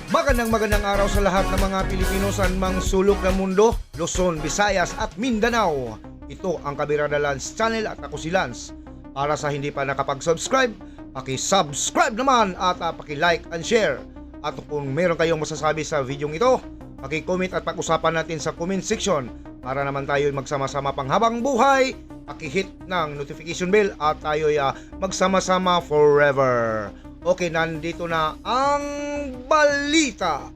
Magandang araw sa lahat ng mga Pilipino sa mang sulok ng mundo, Luzon, Visayas at Mindanao. Ito ang Kabirada Lance Channel at ako si Lance. Para sa hindi pa nakapag-subscribe, paki-subscribe naman at paki-like and share. At kung meron kayong masasabi sa video ito, paki-comment at pag-usapan natin sa comment section para naman tayo magsama-sama panghabang buhay. Paki-hit ng notification bell at tayo magsama-sama forever. Okay, nandito na ang balita.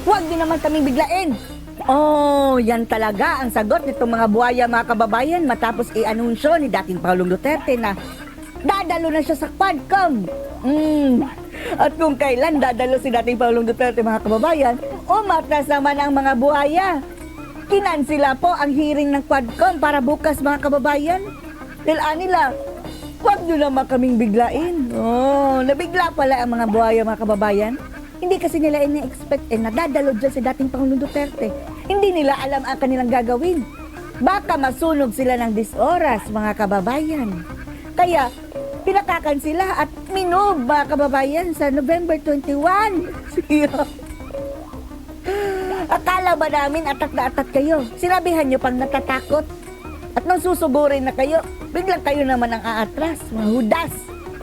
Huwag din naman kaming biglain. Oh, yan talaga ang sagot nitong mga buhaya, mga kababayan, matapos i-anunsyo ni dating Pangulong Duterte na dadalo na siya sa Quadcom. At kung kailan dadalo si dating Pangulong Duterte, mga kababayan, umatras naman ang mga buhaya. Kinansila po ang hearing ng Quadcom para bukas, mga kababayan. Tilaan nila, huwag nyo naman kaming biglain. Oh, nabigla pala ang mga buhaya, mga kababayan. Hindi kasi nila ini-expect nadadalo dyan si dating Pangulong Duterte. Hindi nila alam ang kanilang gagawin. Baka masunog sila ng 10 oras, mga kababayan. Kaya, pinakakan sila at minob, mga kababayan, sa November 21. Akala ba namin atat na atat kayo? Sinabihan nyo pang natatakot. At nung susugurin na kayo, biglang kayo naman ang aatras, mga hudas.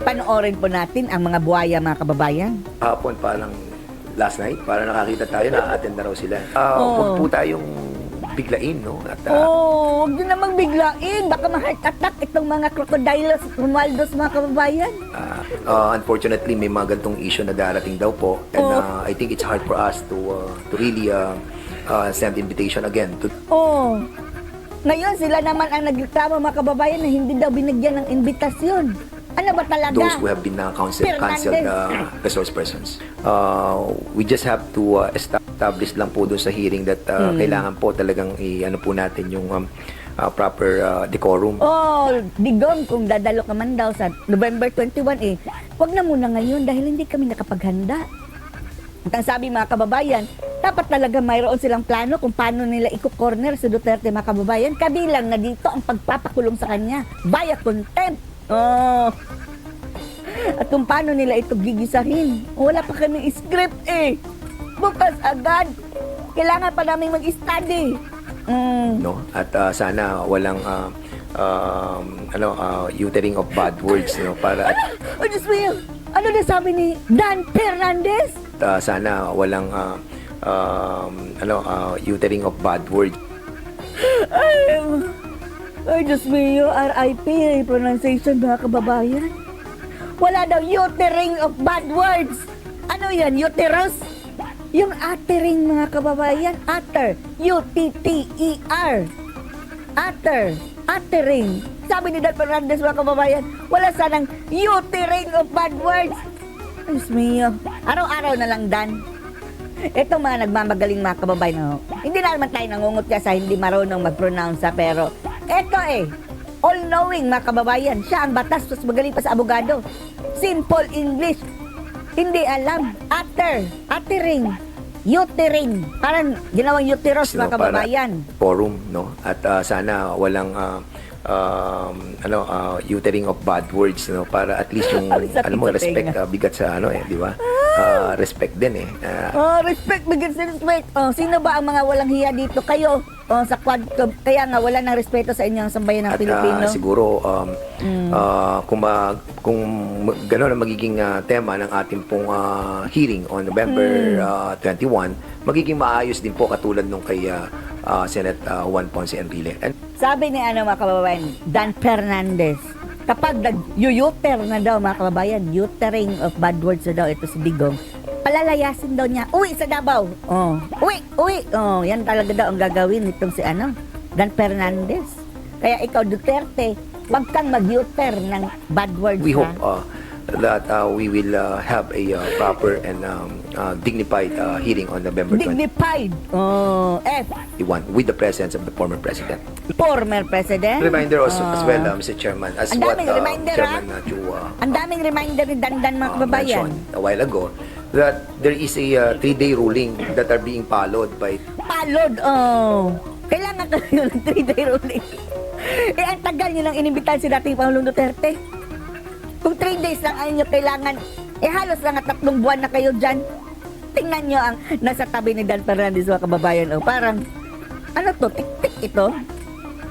Panoorin po natin ang mga buhaya, mga kababayan. Hapon parang last night, para nakakita tayo na attend na raw sila. Huwag po tayong biglain, no? At, huwag nyo namang biglain. Baka ma-heart attack itong mga crocodilos, Romualdos, mga kababayan. Unfortunately, may mga gantong issue na darating daw po. And I think it's hard for us to really send invitation again. Ngayon, sila naman ang nagreklamo, mga kababayan, na hindi daw binigyan ng imbitasyon. Ano ba talaga? Those who have been canceled resource persons. We just have to establish lang po doon sa hearing that kailangan po talagang i-ano po natin yung proper decorum. Digong, kung dadalo ka man daw sa November 21 wag na muna ngayon dahil hindi kami nakapaghanda. At ang sabi, mga kababayan, dapat talaga mayroon silang plano kung paano nila i-corner si Duterte, mga kababayan. Kabilang na dito ang pagpapakulong sa kanya via contempt. At kung paano nila ito gigisahin. Wala pa kaming script Bukas agad. Kailangan pa namin mag-study. No? At sana walang uttering of bad words, no? Para Oh, Diyos mo, ano na sabi ni Dan Fernandez? Sana walang uttering of bad words. Ay, Diyos mio, RIP, pronunciation, mga kababayan. Wala daw uttering of bad words. Ano yan, uterus? Yung uttering, mga kababayan, utter, U-T-T-E-R. Uttering. Sabi ni Dan Fernandez, mga kababayan, wala sanang uttering of bad words. Ay, Diyos mio, araw-araw na lang, Dan. Ito mga nagmamagaling, mga kababayan, hindi na naman tayo nangungot ka sa hindi marunong mag-pronounce, pero eto all-knowing, mga kababayan. Siya ang batas, mas magaling pa sa abogado. Simple English. Hindi alam. Uttering. Uttering. Parang ginawang uterus, mga kababayan. Forum, no? At sana walang uttering of bad words, no? Para at least yung respect bigat sa di ba? Respect din Respect, bigat sa respect. Sino ba ang mga walang hiya dito? Kayo, sa Quadcom, kaya nga wala nang respeto sa inyong sambayan ng Pilipino. Siguro, kung gano'n ang magiging tema ng ating pong hearing on November 21, magiging maayos din po katulad nung kay Senate Juan Ponce Enrile. Sabi ni mga kababayan, Dan Fernandez, kapag nag-uter na daw, mga kababayan, uttering of bad words na daw ito si Digong, palalayasin daw niya, uwi sa Davao. Uwi. Yan talaga daw ang gagawin nitong si Dan Fernandez. Kaya ikaw, Duterte, wag kang mag-uter ng bad words. We hope that we will have a proper and dignified hearing on November 21 Dignified. with the presence of the former president. Former president? Reminder also as well, Mr. Chairman, as ang what daming reminder, Chairman Chu ang daming reminder ni Dan mga kababayan. mentioned a while ago, that there is a 3-day ruling that are being followed by... Kailangan kayo ng 3-day ruling. Ang tagal nyo lang inimbitan si dating Pangulong Duterte. Kung 3 days lang ay nyo kailangan Eh halos lang at 3 buwan na kayo dyan. Tingnan nyo ang nasa tabi ni Dan Fernandez mga kababayan. O parang, ano to, tik-tik ito?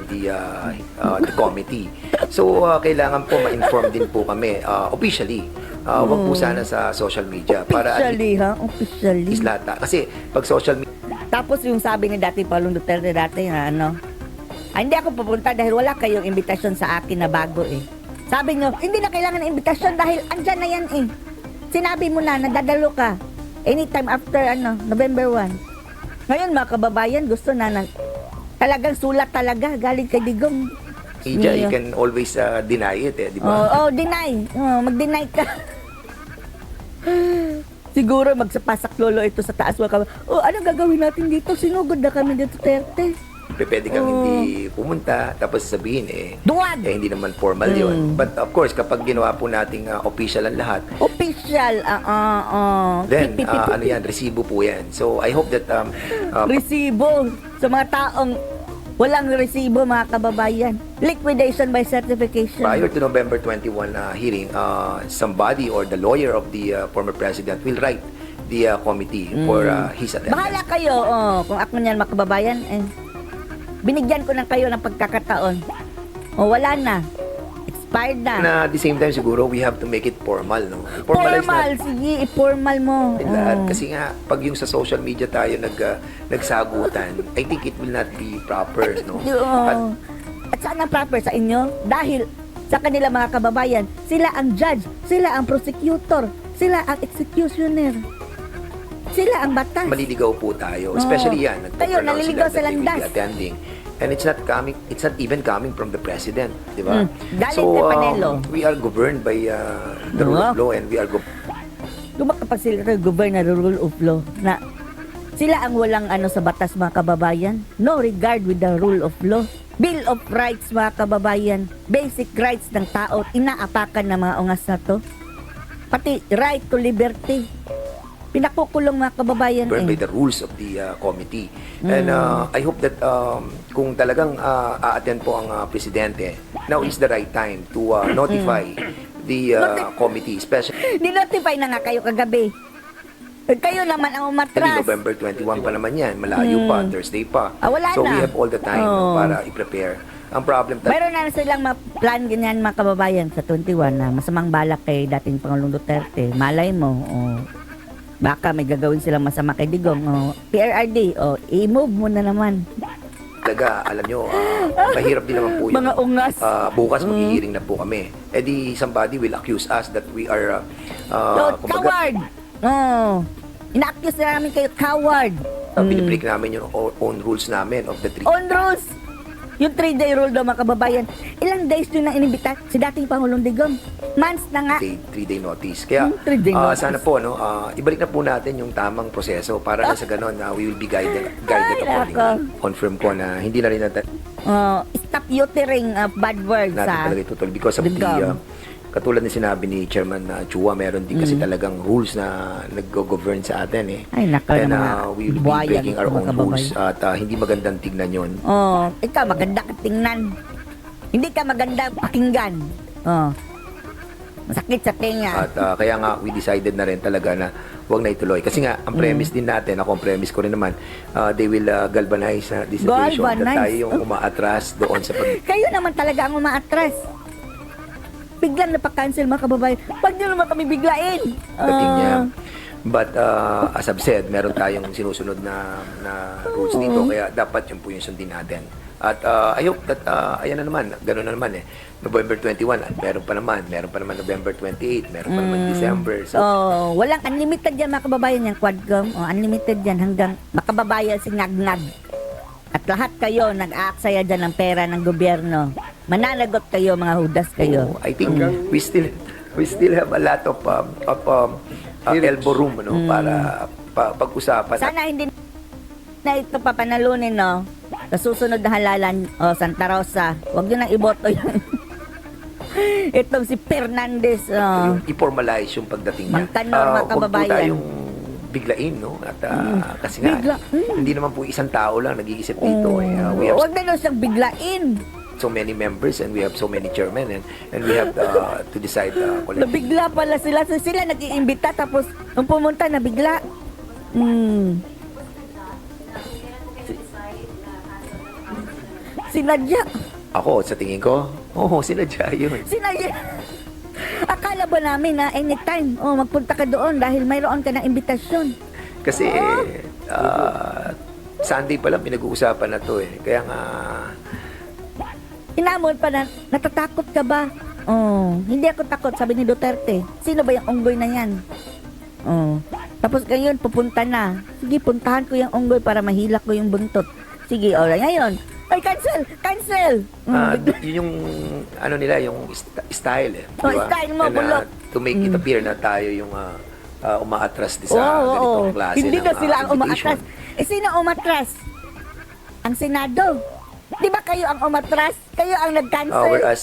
The committee. So, kailangan po ma-inform din po kami officially. Wag po sana sa social media. Para Officially ha? Officially. islata. Kasi pag social media, Tapos yung sabi ni dati Paulong Duterte dati na ano, hindi ako pupunta dahil wala kayong imbitasyon sa akin na bago eh. Sabi nyo, hindi na kailangan ng imbitasyon dahil andyan na yan eh. Sinabi mo na, nadadalo ka. Anytime after November 1. Ngayon mga kababayan, gusto na talagang sulat talaga galing kay Digong. you can always deny it, di ba? Oo, deny. Mag-deny ka. Siguro magsapasak lolo ito sa taas. Ano gagawin natin dito? Sinugod na kami dito, Duterte. Pwede kang hindi pumunta, tapos sabihin Duwag! hindi naman formal yun. But of course, kapag ginawa po nating official ang lahat, Official. then resibo po yan. So I hope that Resibo sa mga taong walang resibo mga kababayan. Liquidation by certification. prior to November 21 hearing, somebody or the lawyer of the former president will write the committee for his attendance. Bahala kayo. Kung ako niyan mga kababayan, binigyan ko na kayo ng pagkakataon. Wala na. Expired na. Na at the same time siguro we have to make it formal, no? Formalize Formal. Sige, i-formal mo. lahat. Kasi nga pag yung sa social media tayo nagsagutan, I think it will not be proper, no? At sana proper sa inyo dahil sa kanila mga kababayan, sila ang judge, sila ang prosecutor, sila ang executioner. Sila ang batas. Maliligaw po tayo, especially yan. Tayo, naliligaw sa that they will be landas. attending. And it's not even coming from the president, di ba? Galing kay Panelo. We are governed by the rule of law, and we are Lumakapag sila ng governor rule of law na sila ang walang sa batas mga kababayan. No regard with the rule of law. Bill of Rights mga kababayan. Basic rights ng tao. Inaapakan ng mga ungas na to. Pati right to liberty. Pinakukulong mga kababayan governed by the rules of the committee. And I hope that kung talagang a-attend po ang presidente, now is the right time to notify the committee, especially Dinotify na nga kayo kagabi. Kayo naman ang umatras. November 21 pa naman yan, malayo pa, Thursday pa. Wala So na. we have all the time para i-prepare. Ang problem Mayroon na silang plan ganyan mga kababayan sa 21 na masamang balak kay dating Pangulong Duterte. Malay mo, baka may gagawin silang masama kay Digong. PRRD, i-move mo na naman. talaga, alam nyo, mahirap din naman po yun. Mga ungas. Bukas mag-hearing na po kami. Eh di somebody will accuse us that we are Coward! Ina-accuse na namin kayo, coward. Pinibreak namin yung own rules namin of the 3. On rules! Yung 3-day rule daw mga kababayan. Ilang days yun ang inimbita si dating Pangulong Digong? Months na nga. 3-day notice. Kaya 3-day notice. sana po ibalik na po natin yung tamang proseso para na sa ganon we will be guided accordingly. Confirm ko na hindi na rin natin Stop uttering bad words sa talaga itutuloy because of the Digong. katulad na sinabi ni Chairman Chua, meron din kasi talagang rules na nag-govern sa atin eh. Ay, nakaw And na mga we will be buhayan, breaking our mga own kababayan. rules at hindi magandang tignan yun. Ikaw maganda ka tingnan. Hindi ka maganda pakinggan. Masakit sa tenga. At kaya nga we decided na rin talaga na wag na ituloy. Kasi nga, ang premise din natin, ang premise ko rin naman, they will galvanize this situation that tayo yung umaatras doon sa Kayo naman talaga ang umaatras. Biglang napaka-cancel mga kababayan. Huwag niyo naman kami biglain. dating niya. But as I've said, meron tayong sinusunod na rules dito, kaya dapat yun po yung sundin natin. At I hope that, ayan na naman, gano'n na naman November 21, meron pa naman November 28, meron pa naman December. So, Walang unlimited yan mga kababayan yung Quadcom. Unlimited yan hanggang makababayan si Ngag-Ngag. At lahat kayo nag-aaksaya dyan ng pera ng gobyerno. Mananagot kayo, mga hudas kayo. I think we still have a lot of elbow room para pag-usapan. Sana hindi na ito papanalunin, no? Sa susunod na halalan, Santa Rosa, huwag nyo nang iboto yan. Itong si Fernandez. I-formalize yung pagdating niya. Mangkanor, mga kababayan. Huwag po tayong biglain, no? At kasi nga, hindi naman po isang tao lang nag-iisip dito. We have Huwag na nyo siyang biglain. so many members and we have so many chairmen and we have to decide collectively. Nabigla pala sila. So sila nag-iimbita tapos nung pumunta nabigla. Sinadya. Ako, sa tingin ko, sinadya yun. Sinadya. Akala ba namin na anytime, magpunta ka doon dahil mayroon ka ng imbitasyon. Kasi, Sunday pa lang pinag-uusapan na to eh. Kaya nga, Inamon pa na, natatakot ka ba? Hindi ako takot, sabi ni Duterte. Sino ba yung unggoy na yan? Tapos ngayon, pupunta na. Sige, puntahan ko yung unggoy para mahilak ko yung buntot. Sige, alright. Ngayon, ay, cancel! yun yung, ano nila, yung style eh. Oh, Diba? style mo, And, bulok. to make it appear na tayo yung umaatras sa ganitong klase Hindi ng na sila ang invitation. umatras. Sino umatras? Ang Senado. Di ba kayo ang umatras? Kayo ang nag-cancel? Whereas